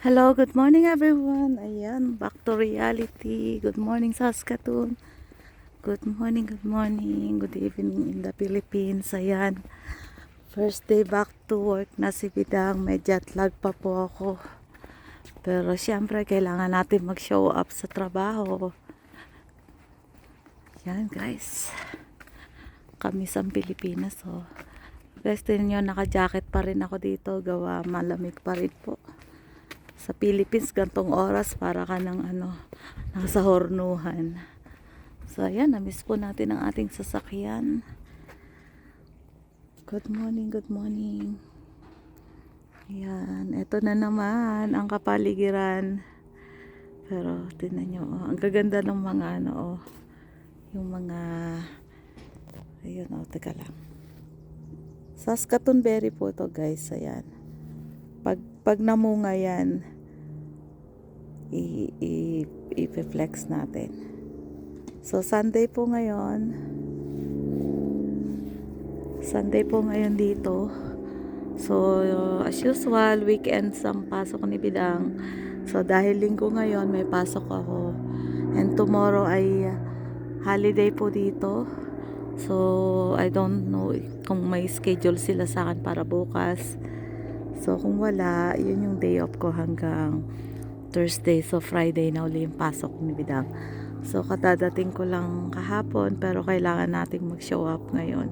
Hello, good morning everyone. Ayan, back to reality. Good morning Saskatoon. Good morning, good morning. Good evening in the Philippines. Ayan, first day back to work na si Bidang. May jet lag pa po ako. Pero syempre, kailangan natin mag-show up sa trabaho. Yan guys. Kami sa Pilipinas. Oh. Guys, tingnan nyo, naka-jacket pa rin ako dito. Gawa, malamig pa rin po. Sa Philippines, gantong oras para ka ng nasa hornuhan. So, ayan, na-miss po natin ang ating sasakyan. Good morning, good morning. Ayan, eto na naman ang kapaligiran. Pero, tingnan nyo, oh, ang gaganda ng mga yung mga, ayun, teka lang. Saskatoon berry po to guys, ayan. Pag namunga yan, i-flex natin. So, Sunday po ngayon dito. So, as usual, weekends ang pasok ni Bidang. So, dahil linggo ngayon, may pasok ako. And tomorrow ay holiday po dito. So, I don't know kung may schedule sila sa akin para bukas. So, kung wala, yun yung day off ko hanggang Thursday. So, Friday na uli yung pasok ni Bidang. So, katadating ko lang kahapon, pero kailangan nating mag-show up ngayon.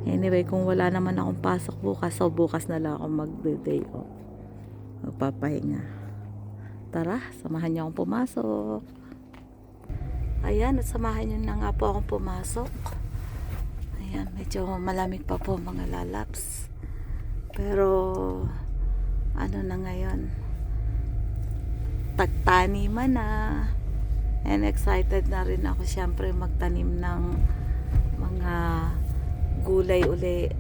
Anyway, kung wala naman akong pasok bukas, so bukas na lang ako mag-day off. Magpapahinga. Tara, samahan niyo akong pumasok. Ayan, at samahan niyo na nga po akong pumasok. Ayan, medyo malamig pa po mga lalaps. Pero, ano na ngayon? Tagtaniman na. And excited na rin ako syempre magtanim ng mga gulay uli.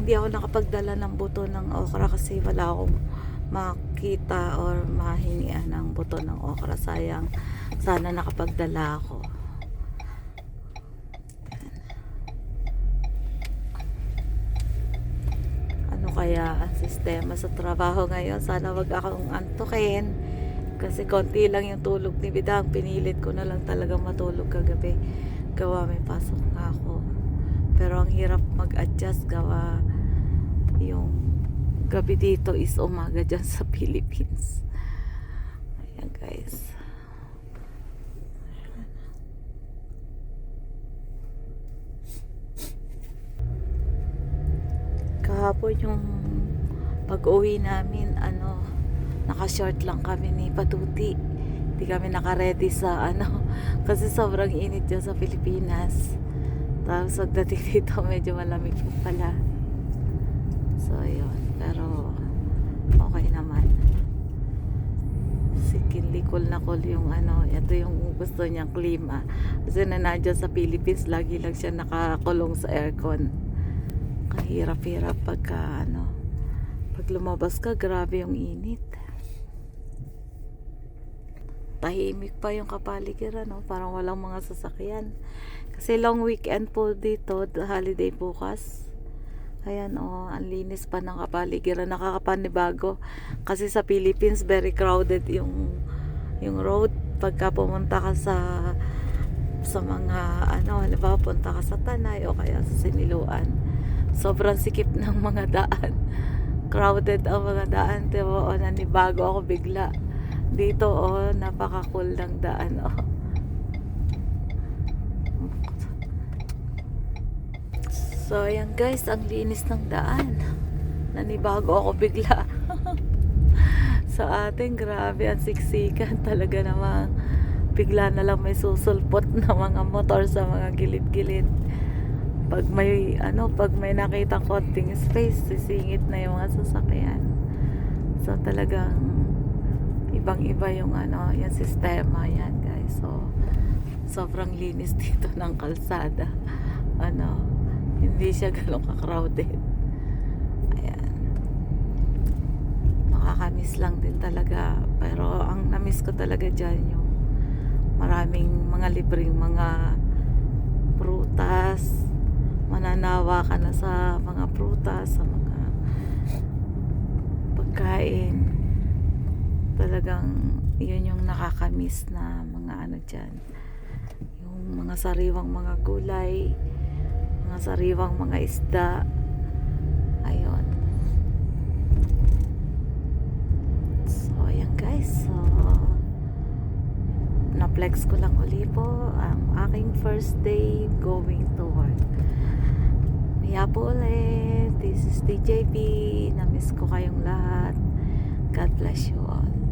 Hindi ako nakapagdala ng buto ng okra kasi wala akong makita or mahingian ng buto ng okra. Sayang, sana nakapagdala ako. Ano kaya ang sistema sa trabaho ngayon? Sana wag akong antukin. Kasi konti lang yung tulog ni Bidang. Pinilit ko na lang talaga matulog kagabi. Gawa may pasok na ako. Pero ang hirap mag-adjust gawa yung gabi dito is umaga dyan sa Philippines. Ayan guys. Kahapon yung pag-uwi namin, naka-short lang kami ni Patuti. Hindi kami naka-ready sa kasi sobrang init dyan sa Pilipinas. Tapos pagdating dito medyo malamig po pala. So yun, pero okay naman. Likol na kol yung ito yung gusto niyang klima. Kasi nandiyan sa Philippines, lagi lang siya nakakulong sa aircon. Kahirap-hirap pagka pag lumabas ka, grabe yung init. Tahimik pa yung kapaligiran, parang walang mga sasakyan. Kasi long weekend po dito, holiday bukas. Ayan, ang linis pa ng kapaligiran, nakakapanibago. Kasi sa Philippines, very crowded yung road. Pagka pumunta ka sa mga, halimbawa punta ka sa Tanay o kaya sa Siniluan, sobrang sikip ng mga daan. Crowded ang mga daan. Diba, nanibago ako bigla. Dito, napaka-cool ng daan, So, ayan guys, ang linis ng daan. Nanibago ako bigla. Sa atin, grabe, ang siksikan. Talaga namang bigla na lang may susulpot na mga motor sa mga gilid-gilid. Pag may nakita konting space, sisingit na yung mga sasakyan. So, talagang ibang-iba yung yung sistema yan guys. So, sobrang linis dito ng kalsada. Hindi siya ganun ka-crowded. Ayan. Makakamiss lang din talaga. Pero ang namiss ko talaga dyan yung maraming mga libreng mga prutas. Mananawa ka na sa mga prutas, sa mga pagkain. talagang yun yung nakakamiss na mga ano dyan. Yung mga sariwang mga gulay, mga sariwang mga isda. Ayun. So, ayan guys. So, na-flex ko lang uli po ang aking first day going to work. Kaya po ulit. This is TJP. Na-miss ko kayong lahat. God bless you all.